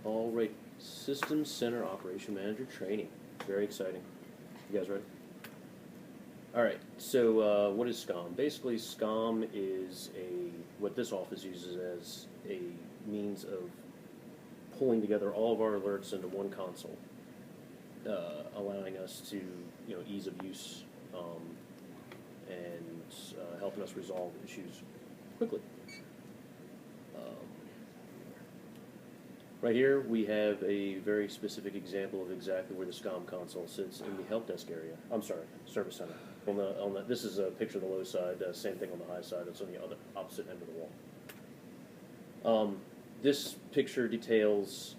All right, Systems Center Operation Manager Training. Very exciting. You guys ready? All right, so what is SCOM? Basically, SCOM is what this office uses as a means of pulling together all of our alerts into one console, allowing us to, ease of use and helping us resolve issues quickly. Right here, we have a very specific example of exactly where the SCOM console sits in the help desk area. I'm sorry, service center. This is a picture of the low side. Same thing on the high side. It's on the other opposite end of the wall. This picture details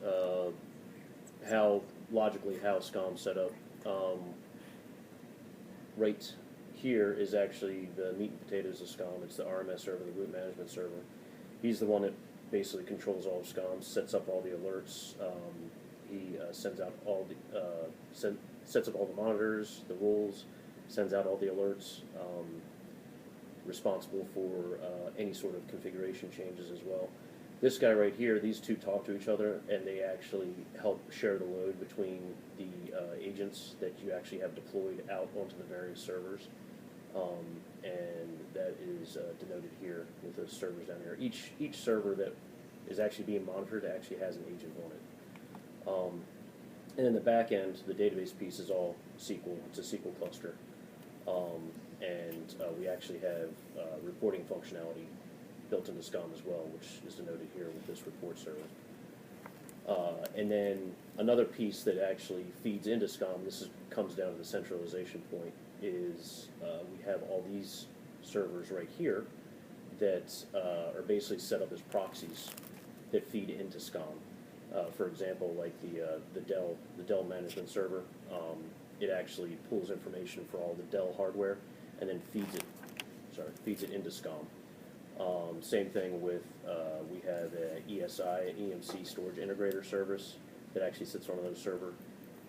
how SCOM's set up. Right here is actually the meat and potatoes of SCOM. It's the RMS server, the root management server. He's the one that basically controls all of SCOM, sets up all the alerts. He sends out all the sets up all the monitors, the rules, sends out all the alerts. Responsible for any sort of configuration changes as well. This guy right here, these two talk to each other, and they actually help share the load between the agents that you actually have deployed out onto the various servers. And that is denoted here with those servers down here. Each server that is actually being monitored actually has an agent on it. And in the back end, the database piece is all SQL. It's a SQL cluster. And we actually have reporting functionality built into SCOM as well, which is denoted here with this report server. And then another piece that actually feeds into SCOM, comes down to the centralization point, is we have all these servers right here that are basically set up as proxies that feed into SCOM. For example, like the Dell management server, it actually pulls information for all the Dell hardware and then feeds it into SCOM. Same thing with we have an ESI, an EMC storage integrator service that actually sits on another server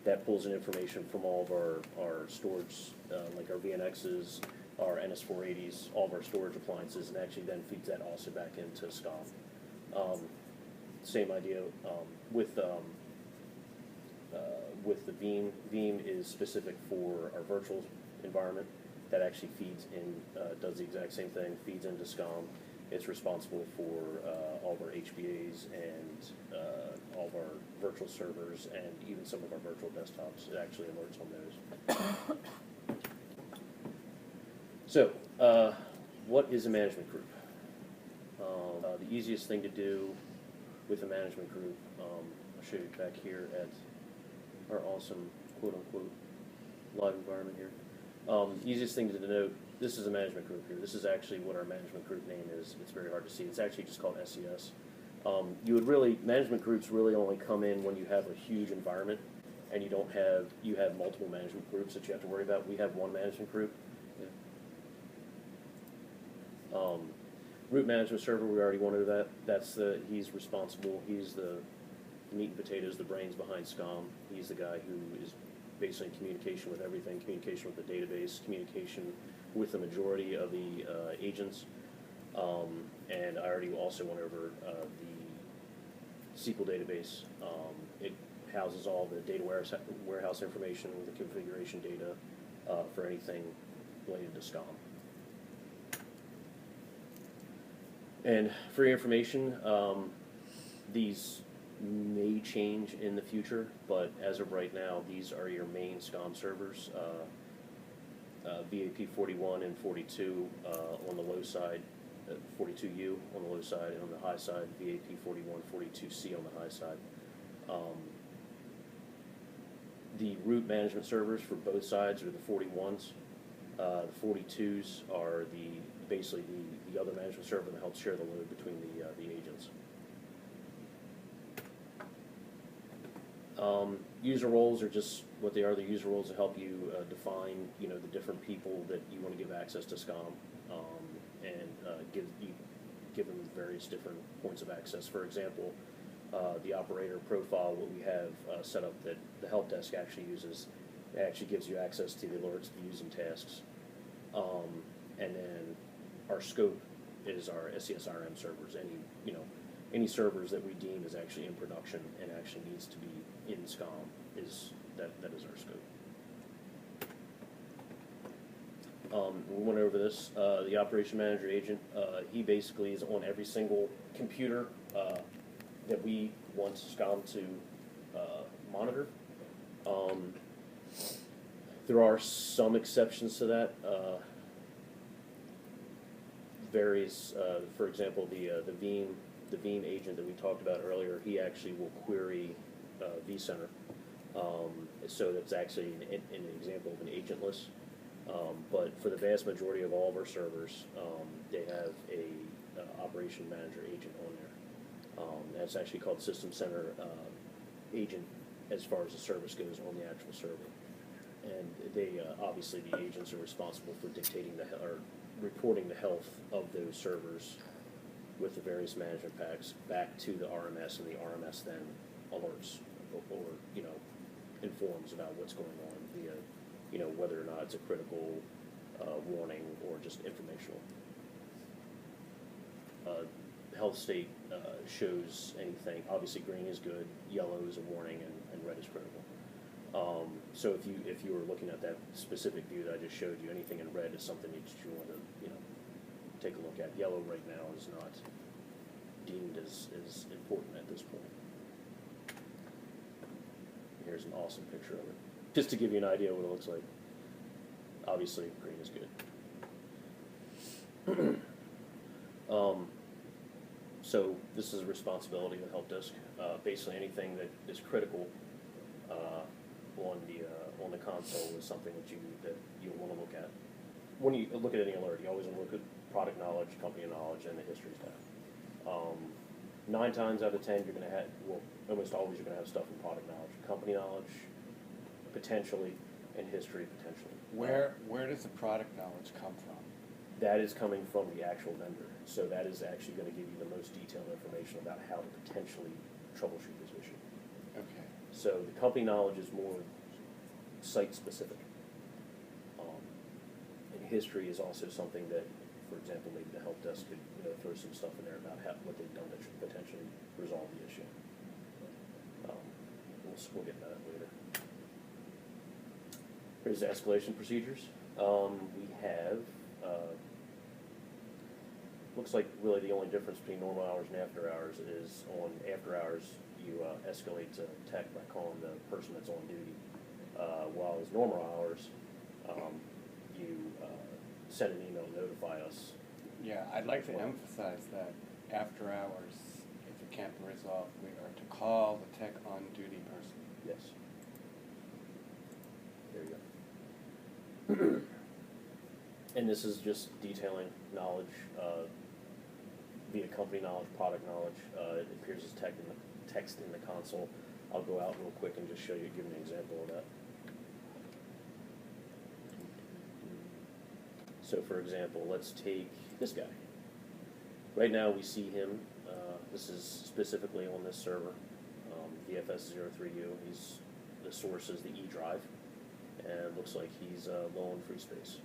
that pulls in information from all of our storage, like our VNXs, our NS480s, all of our storage appliances, and actually then feeds that also back into SCOM. Same idea with the Veeam. Veeam is specific for our virtual environment. That actually feeds in, does the exact same thing, feeds into SCOM. It's responsible for all of our HBAs and all of our virtual servers and even some of our virtual desktops. It actually alerts on those. So, what is a management group? The easiest thing to do with a management group, I'll show you back here at our awesome quote-unquote live environment here. Easiest thing to denote, this is a management group here. This is actually what our management group name is. It's very hard to see. It's actually just called SES. Management groups really only come in when you have a huge environment and you have multiple management groups that you have to worry about. We have one management group. Root management server, we already went over that. He's responsible. He's the meat and potatoes, the brains behind SCOM. He's the guy who is basically in communication with everything, communication with the database, communication with the majority of the agents. And I already also went over the SQL database. It houses all the data warehouse information, the configuration data for anything related to SCOM. And for your information, these may change in the future, but as of right now, these are your main SCOM servers. VAP 41 and 42 on the low side, 42U on the low side, and on the high side, VAP 41, 42C on the high side. The root management servers for both sides are the 41s. The 42s are basically the other management server that helps share the load between the agents. User roles are just what they are. The user roles to help you define, the different people that you want to give access to SCOM, and give them various different points of access. For example, the operator profile, what we have set up that the help desk actually uses, it actually gives you access to the alerts, views, and tasks. And then our scope is our SCSRM servers. any servers that we deem is actually in production and actually needs to be in SCOM is that is our scope. We went over this. The operation manager agent, he basically is on every single computer that we want SCOM to monitor. There are some exceptions to that. Various, for example, the Veeam agent that we talked about earlier, he actually will query vCenter. So that's actually an example of an agentless. But for the vast majority of all of our servers, they have a operation manager agent on there. That's actually called System Center agent as far as the service goes on the actual server. And they obviously the agents are responsible for dictating or reporting the health of those servers with the various management packs back to the RMS, and the RMS then alerts or informs about what's going on via whether or not it's a critical warning or just informational. Health state shows anything. Obviously, green is good, yellow is a warning, and red is critical. So if you were looking at that specific view that I just showed you, anything in red is something that you want to take a look at. Yellow right now is not deemed as important at this point. Here's an awesome picture of it, just to give you an idea of what it looks like. Obviously, green is good. So this is a responsibility of the help desk. Basically, anything that is critical on the console is something that you want to look at. When you look at any alert, you always want to look at product knowledge, company knowledge, and the history tab. 9 times out of 10, you're going to have, almost always you're going to have stuff in product knowledge, company knowledge, potentially, and history potentially. Where does the product knowledge come from? That is coming from the actual vendor. So that is actually going to give you the most detailed information about how to potentially troubleshoot this issue. Okay. So the company knowledge is more site-specific. And history is also something that, for example, maybe the help desk could throw some stuff in there about what they've done that should potentially resolve the issue. We'll get into that later. Here's the escalation procedures. We have, looks like really the only difference between normal hours and after hours is on after hours you escalate to tech by calling the person that's on duty, while as normal hours you send an email to notify us. Yeah, I'd like to emphasize that after hours, if it can't be resolved, we are to call the tech on duty person. Yes. There you go. And this is just detailing knowledge via company knowledge, product knowledge. It appears as text in the console. I'll go out real quick and just show you, give an example of that. So for example, let's take this guy. Right now we see him, this is specifically on this server, VFS03U. The source is the E drive, and it looks like he's low on free space.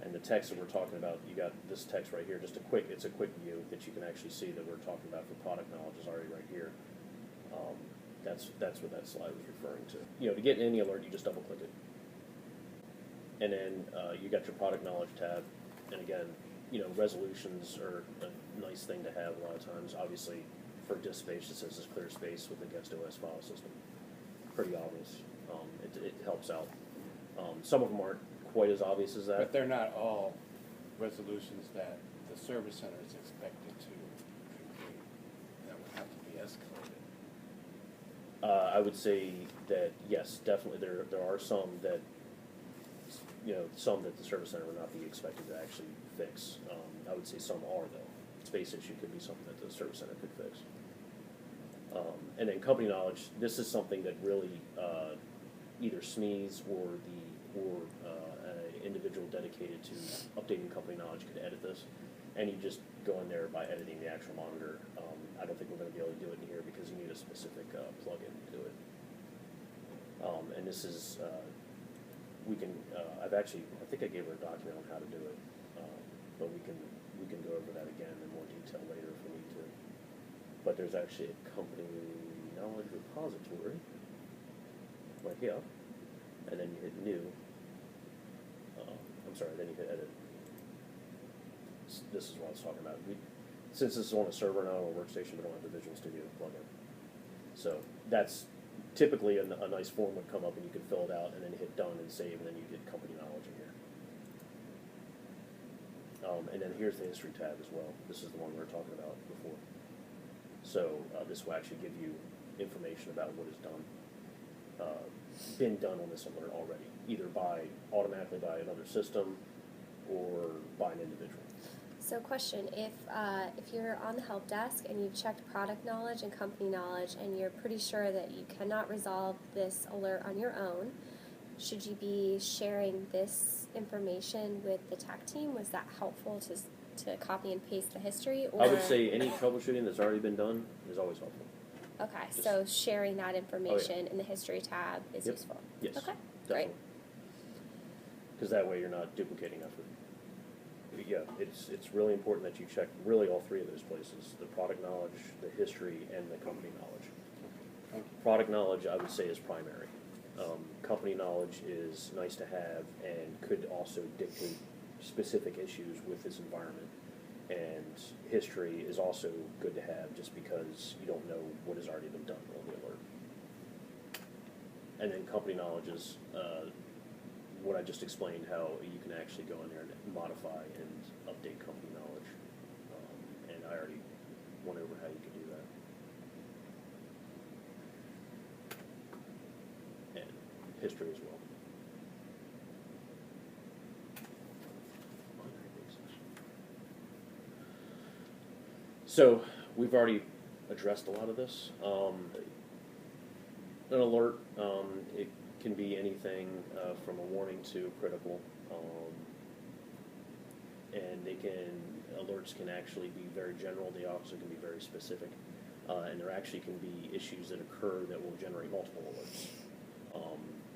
And the text that we're talking about, you got this text right here, it's a quick view that you can actually see that we're talking about for product knowledge is already right here. That's what that slide was referring to. To get any alert, you just double click it. And then you got your product knowledge tab, and again, resolutions are a nice thing to have a lot of times. Obviously, for disk space, it says it's clear space with the guest OS file system. Pretty obvious. It helps out. Some of them aren't quite as obvious as that. But they're not all resolutions that the service center is expected to complete. That would have to be escalated. I would say that yes, definitely there are some that the service center would not be expected to actually fix. I would say some are though. Space issue could be something that the service center could fix. And then company knowledge. This is something that really either SMEs or an individual dedicated to updating company knowledge could edit this, and you just go in there by editing the actual monitor. I don't think we're going to be able to do it in here because you need a specific plug-in to do it. And this is we can. I think I gave her a document on how to do it, but we can go over that again in more detail later if we need to. but there's actually a company knowledge repository right here, and then you hit new. I'm sorry, then you hit edit. This is what I was talking about. Since this is on a server now or a workstation, we don't have the Visual Studio plugin. So that's typically a nice form would come up and you could fill it out and then hit done and save, and then you get company knowledge in here. And then here's the history tab as well. This is the one we were talking about before. So this will actually give you information about what is done, been done on this alert already, either automatically by another system or by an individual. So question, if you're on the help desk and you've checked product knowledge and company knowledge and you're pretty sure that you cannot resolve this alert on your own, should you be sharing this information with the tech team? Was that helpful to copy and paste the history? Or? I would say any troubleshooting that's already been done is always helpful. Okay, so sharing that information in the history tab is Yep. useful. Yes. Okay, Definitely. great. Because that way you're not duplicating effort. Yeah, it's really important that you check really all three of those places: the product knowledge, the history, and the company knowledge. Thank you. Product knowledge, I would say, is primary. Company knowledge is nice to have and could also dictate specific issues with this environment. And history is also good to have just because you don't know what has already been done on the alert. And then company knowledge is what I just explained, how you can actually go in there and modify and update company knowledge. And I already went over how you can do that. And history as well. So we've already addressed a lot of this. An alert, it can be anything from a warning to critical, and alerts can actually be very general. They also can be very specific, and there actually can be issues that occur that will generate multiple alerts.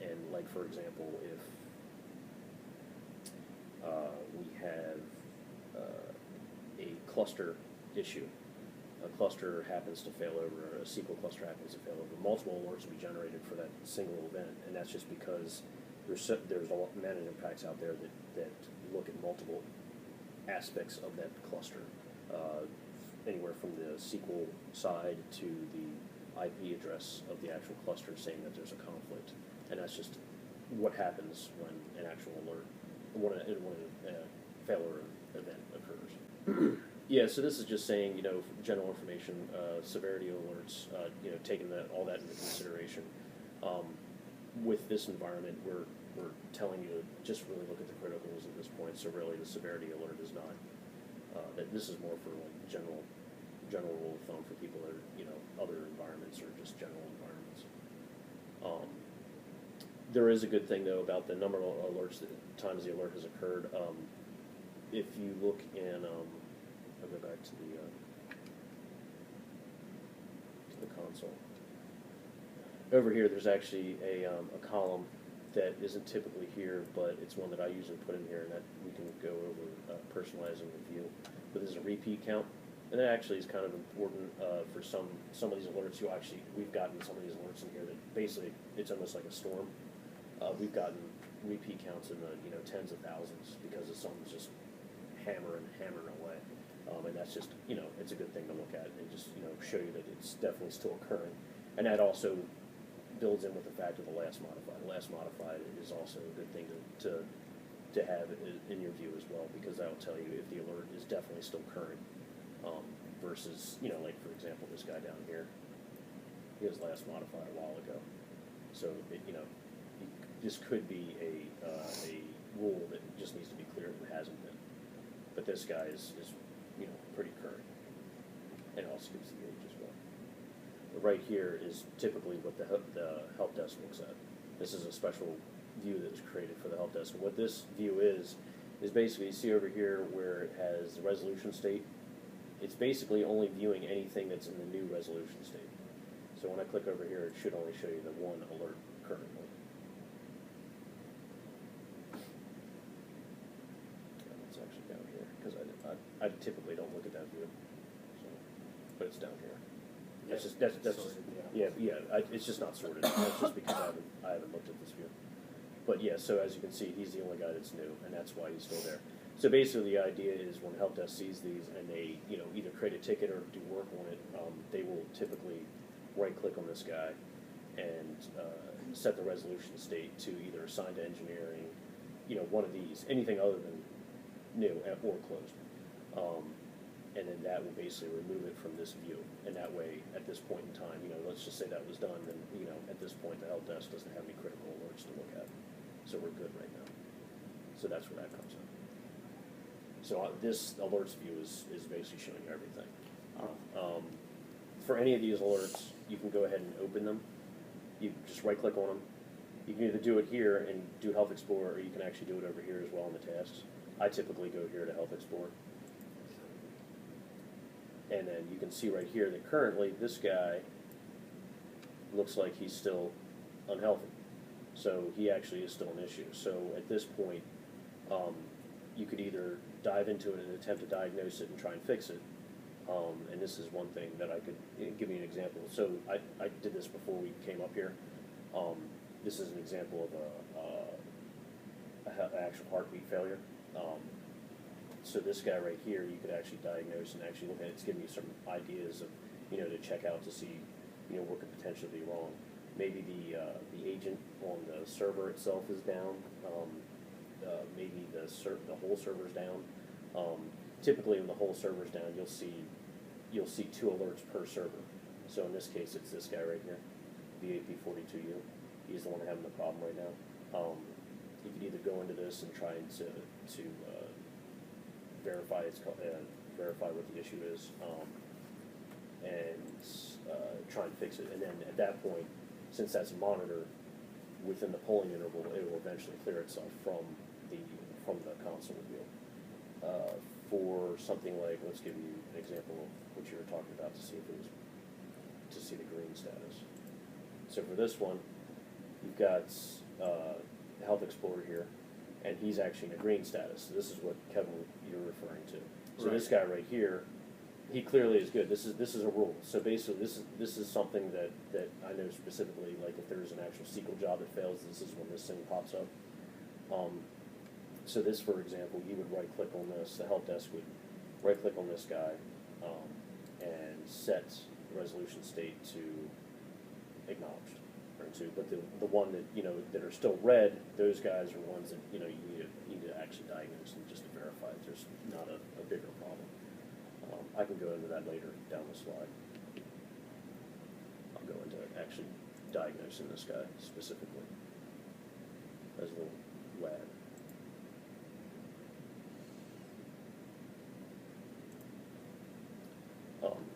And like, for example, if we have a cluster issue, a cluster happens to fail over, a SQL cluster happens to fail over, multiple alerts will be generated for that single event, and that's just because there's a lot of management packs out there that look at multiple aspects of that cluster, anywhere from the SQL side to the IP address of the actual cluster, saying that there's a conflict, and that's just what happens when an actual alert, when a failure event occurs. Yeah, so this is just saying, general information, severity alerts, taking all that into consideration. With this environment, we're telling you to just really look at the criticals at this point. So really, the severity alert is not. That this is more for like general rule of thumb for people that are, other environments or just general environments. There is a good thing though about the number of alerts, the times the alert has occurred. If you look in. I'll go back to the console. Over here, there's actually a column that isn't typically here, but it's one that I usually put in here, and that we can go over personalizing the view. But there's a repeat count, and that actually is kind of important for some of these alerts. We've gotten some of these alerts in here that basically it's almost like a storm. We've gotten repeat counts in the tens of thousands because of something's just hammering away. And that's just, it's a good thing to look at and just, show you that it's definitely still occurring. And that also builds in with the fact of the last modified. The last modified is also a good thing to have in your view as well, because that will tell you if the alert is definitely still current versus, like for example, this guy down here, he was last modified a while ago. So, this could be a rule that just needs to be clear that hasn't been. But this guy is pretty current, and also gives the age as well. But right here is typically what the help desk looks at. This is a special view that was created for the help desk. And what this view is basically, you see over here where it has the resolution state. It's basically only viewing anything that's in the new resolution state. So when I click over here, it should only show you the one alert currently. It's actually down here, because I typically don't look at that view, so, but it's down here. that's just sorted, it's just not sorted. That's just because I haven't looked at this view. But yeah, so as you can see, he's the only guy that's new, and that's why he's still there. So basically, the idea is when help desk sees these and they, either create a ticket or do work on it, they will typically right-click on this guy and set the resolution state to either assign to engineering, one of these, anything other than new or closed. And then that will basically remove it from this view. And that way, at this point in time, let's just say that was done, then, at this point, the help desk doesn't have any critical alerts to look at. So we're good right now. So that's where that comes in. So this alerts view is basically showing you everything. For any of these alerts, you can go ahead and open them. You just right-click on them. You can either do it here and do Health Explorer, or you can actually do it over here as well in the tasks. I typically go here to Health Explorer. And then you can see right here that currently this guy looks like he's still unhealthy. So he actually is still an issue. So at this point, you could either dive into it and attempt to diagnose it and try and fix it. And this is one thing that I could give you an example. So I did this before we came up here. This is an example of an actual heartbeat failure. So this guy right here, you could actually diagnose and actually look at it. It's giving you some ideas of, to check out to see, what could potentially be wrong. Maybe the agent on the server itself is down. Maybe the whole server's down. Typically, when the whole server's down, you'll see 2 alerts per server. So in this case, it's this guy right here, VAP42U. He's the one having the problem right now. You could either go into this and try to verify what the issue is, and try and fix it. And then at that point, since that's a monitor, within the polling interval, it will eventually clear itself from the console view. For something like, let's give you an example of what you were talking about to see the green status. So for this one, you've got Health Explorer here, and he's actually in a green status. So this is what, Kevin, you're referring to. So This guy right here, he clearly is good. This is a rule. So basically, this is something that I know specifically. Like if there's an actual SQL job that fails, this is when this thing pops up. So this, for example, you would right-click on this. The help desk would right-click on this guy and set the resolution state to acknowledged. But the one that that are still red, those guys are ones that you need to actually diagnose and just to verify that there's not a bigger problem. I can go into that later down the slide. I'll go into actually diagnosing this guy specifically as a little lad.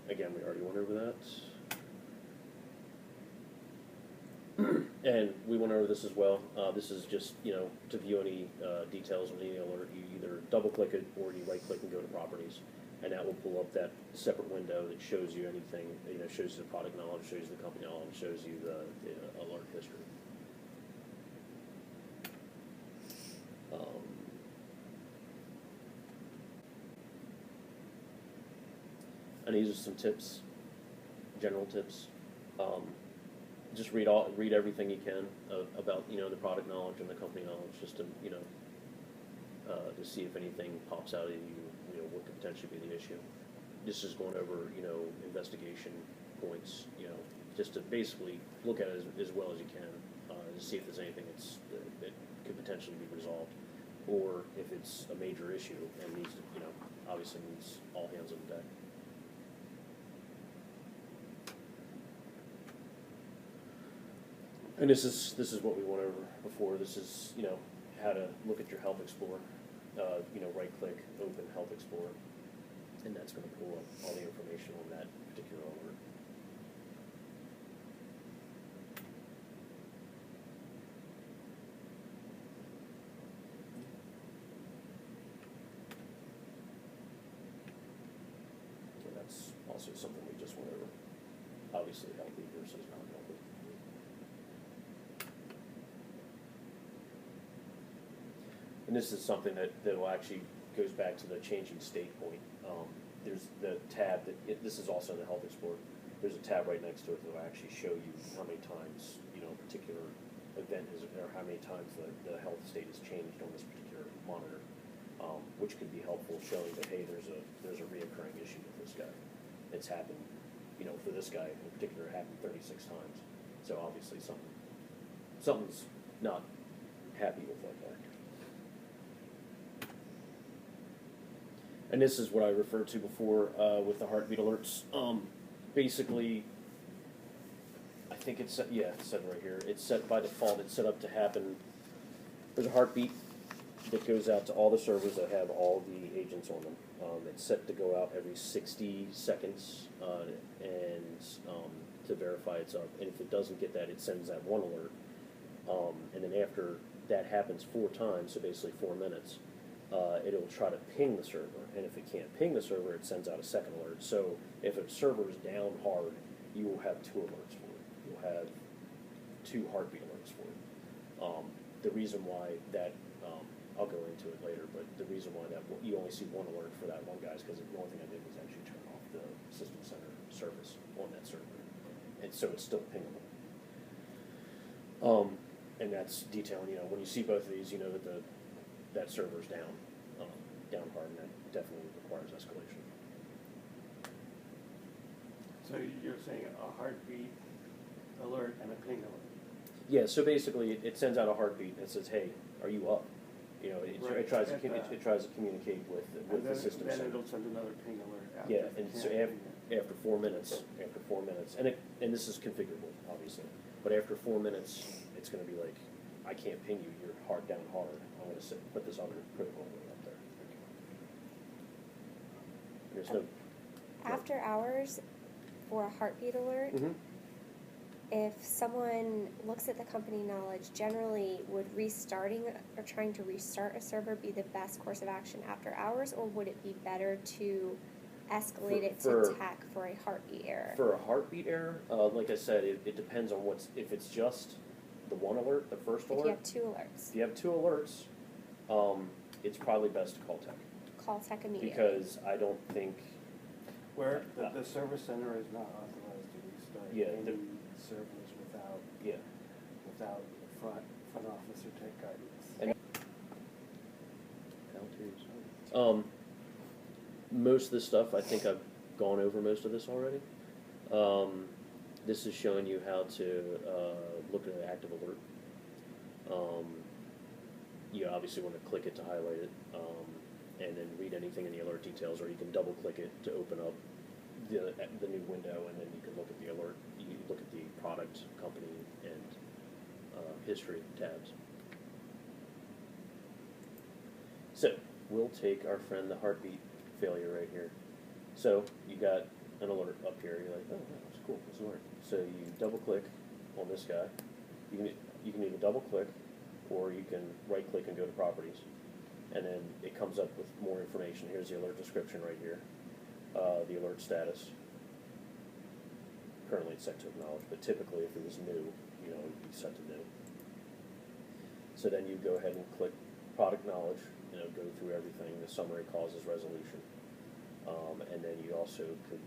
Again, we already went over that. And we went over this as well. This is just, to view any details on any alert, you either double-click it or you right-click and go to Properties. And that will pull up that separate window that shows you anything, shows you the product knowledge, shows you the company knowledge, shows you the alert history. And these are some tips, general tips. Just read everything you can about the product knowledge and the company knowledge, just to to see if anything pops out at you, what could potentially be the issue. This is going over investigation points, just to basically look at it as well as you can to see if there's anything that could potentially be resolved, or if it's a major issue and needs to obviously needs all hands on deck. And this is what we went over before. This is how to look at your Health Explorer. Right-click, open Health Explorer, and that's going to pull up all the information on that particular alert. So that's also something we just went over. Obviously, healthy versus non-healthy. And this is something that will actually goes back to the changing state point. There's the tab this is also the Health Explorer. there's a tab right next to it that will actually show you how many times, you know, a particular event is, or how many times the health state has changed on this particular monitor, which could be helpful, showing that, hey, there's a reoccurring issue with this guy. It's happened, you know, for this guy in particular, it happened 36 times. So obviously something's not happy with that guy. And this is what I referred to before with the heartbeat alerts. Basically, I think it's set, yeah, it's set right here. It's set by default. It's set up to happen. There's a heartbeat that goes out to all the servers that have all the agents on them. It's set to go out every 60 seconds and to verify it's up. And if it doesn't get that, it sends that one alert. And then after that happens 4 times, so basically 4 minutes, it'll try to ping the server, and if it can't ping the server, it sends out a second alert. So if a server is down hard, you will have 2 alerts for it. You'll have 2 heartbeat alerts for it. The reason why that, I'll go into it later, but the reason why that you only see 1 alert for that one guy is because the only thing I did was actually turn off the system center service on that server, and so it's still pingable. And that's detailing, you know, when you see both of these, you know that that server's down hard, and that definitely requires escalation. So you're saying a heartbeat alert and a ping alert? Yeah, so basically it sends out a heartbeat that says, hey, are you up? You know, Right. it tries to communicate with the system Then center. it'll send another ping alert after. Yeah, if it and so can't ping it. after 4 minutes, and this is configurable, obviously, but after 4 minutes, it's going to be like, I can't ping you, you're down hard. I'm going to put this other critical alert up there. There's no. After hours, for a heartbeat alert, Mhm. if someone looks at the company knowledge, generally would restarting or trying to restart a server be the best course of action after hours, or would it be better to escalate it to TAC for a heartbeat error? For a heartbeat error, like I said, it depends on if it's just the one alert, the first alert. If you have 2 alerts, If you have 2 alerts, it's probably best to call tech, call tech immediately. because I don't think. Where the service center is not authorized to restart any servers without front office or tech guidance. And most of this stuff, I think I've gone over most of this already. This is showing you how to look at an active alert. You obviously want to click it to highlight it, and then read anything in the alert details, or you can double click it to open up the new window, and then you can look at the alert. You look at the product, company, and history tabs. So we'll take our friend the heartbeat failure right here. So you got an alert up here. You're like, oh, that's cool. It's an alert. So you double click on this guy. You can either double click, or you can right click and go to properties, and then it comes up with more information. Here's the alert description right here. The alert status. Currently it's set to acknowledge, but typically if it was new, you know, it'd be set to new. So then you go ahead and click product knowledge, you know, go through everything, the summary, causes, resolution. And then you also could,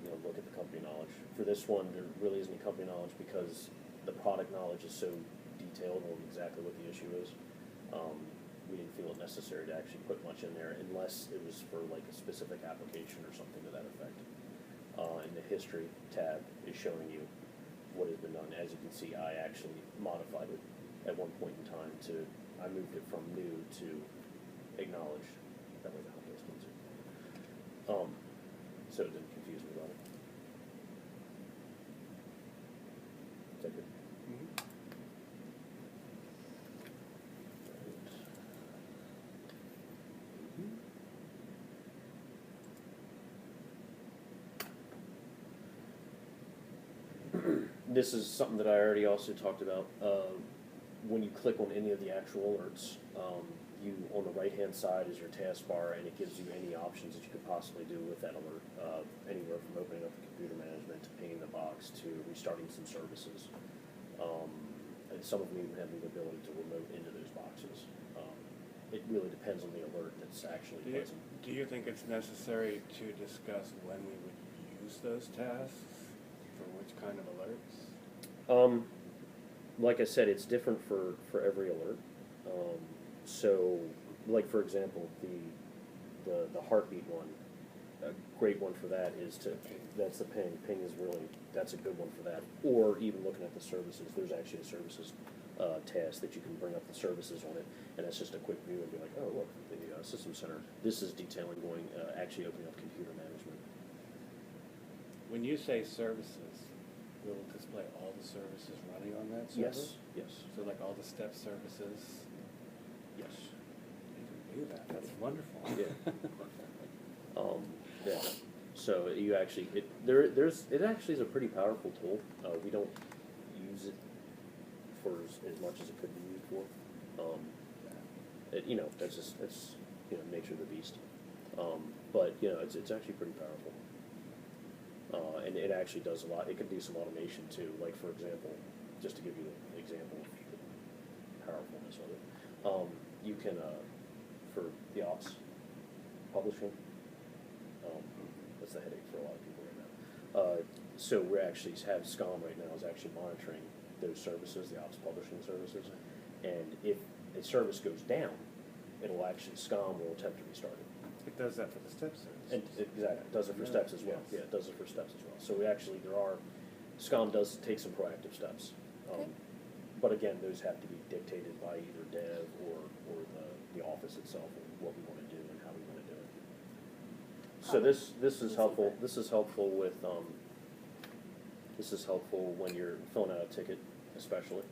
you know, look at the company knowledge. For this one, there really isn't any company knowledge because the product knowledge is so detailed on exactly what the issue is. We didn't feel it necessary to actually put much in there unless it was for like a specific application or something to that effect. And the history tab is showing you what has been done. As you can see, I actually modified it at one point in time I moved it from new to acknowledged. That way the help desk needs it. So it didn't confuse me about it. Is that good? This is something that I already also talked about. When you click on any of the actual alerts, you on the right-hand side is your taskbar, and it gives you any options that you could possibly do with that alert, anywhere from opening up the computer management to pinging the box to restarting some services. And some of them even have the ability to remote into those boxes. It really depends on the alert that's actually present. Do you think it's necessary to discuss when we would use those tasks? kind of alerts? Like I said, it's different for every alert. So, like for example, the heartbeat one, a great one for that is that's the ping. Ping is really, that's a good one for that. Or even looking at the services, there's actually a services task that you can bring up the services on it, and that's just a quick view and be like, oh look, the system center. This is detailing going, actually opening up computer management. When you say services, will it display all the services running on that server? Yes. So like all the step services? Yes. You can do that. That's wonderful. Yeah. Yeah. So you actually, it actually is a pretty powerful tool. We don't use it for as much as it could be used for. That's nature of the beast. But it's actually pretty powerful. And it actually does a lot. It can do some automation too. Like for example, just to give you an example of the powerfulness of it, you can for the ops publishing. That's the headache for a lot of people right now. So we actually have SCOM right now is actually monitoring those services, the ops publishing services, and if a service goes down, it'll actually SCOM will attempt to restart it. It does that for the step service. And exactly, it does it for steps as well. Yes. Yeah, it does it for steps as well. So we actually, SCOM does take some proactive steps. Okay. But again, those have to be dictated by either dev or the office itself and what we want to do and how we want to do it. So this is helpful. This is helpful with this is helpful when you're filling out a ticket, especially.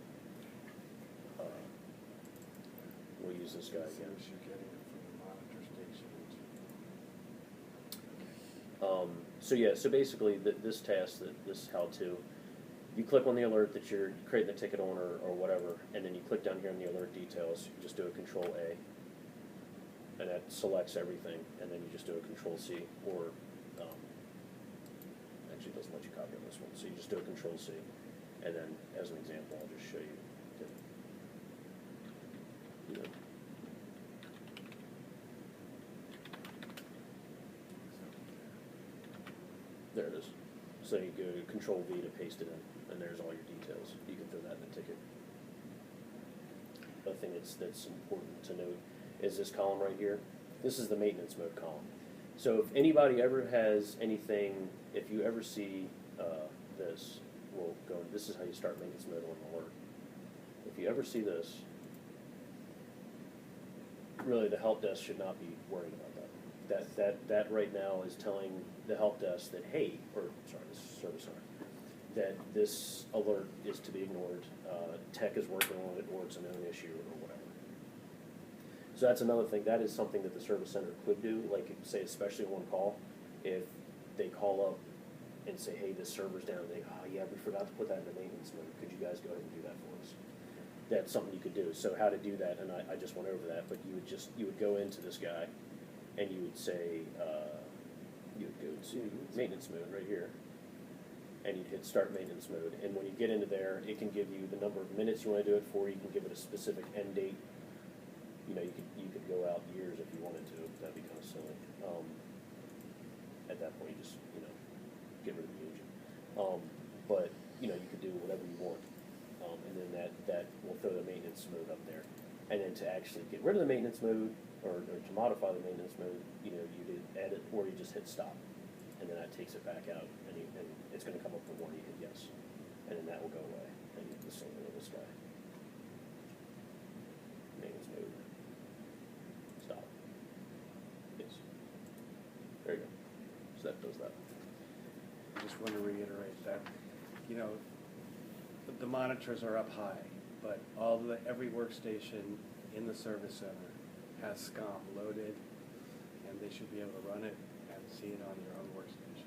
We'll use this guy again. As you're getting it from the monitor station. So basically this task, this how-to, you click on the alert that you're creating the ticket on or whatever, and then you click down here on the alert details, you just do a Control A, and that selects everything, and then you just do a Control C, or actually it doesn't let you copy on this one, so you just do a Control C, and then as an example, I'll just show you. There it is. So you go Control V to paste it in, and there's all your details. You can throw that in the ticket. Another thing that's important to note is this column right here. This is the maintenance mode column. So if anybody ever has anything, if you ever see this, this is how you start maintenance mode on an alert. If you ever see this, really the help desk should not be worried about that. That right now is telling the help desk that, hey, this service center, that this alert is to be ignored. Tech is working on it, or it's a known issue, or whatever. So that's another thing. That is something that the service center could do, like say, especially on call, if they call up and say, hey, this server's down, yeah, we forgot to put that in the maintenance mode. Could you guys go ahead and do that for us? That's something you could do. So how to do that, and I just went over that, but you would go into this guy, and you would say, you would go to maintenance mode right here, and you'd hit start maintenance mode. And when you get into there, it can give you the number of minutes you want to do it for. You can give it a specific end date. You could go out years if you wanted to. That'd be kind of silly. At that point, you just get rid of the agent. But you could do whatever you want, and then that will throw the maintenance mode up there. And then to actually get rid of the maintenance mode, or to modify the maintenance mode, you did edit, or you just hit stop, and then that takes it back out, and it's going to come up with one. You hit yes, and then that will go away, and you do the same thing with this guy. Maintenance mode, stop, yes. There you go. So that does that. I just want to reiterate that, the monitors are up high, but every workstation in the service center has SCOM loaded, and they should be able to run it and see it on your own workstation.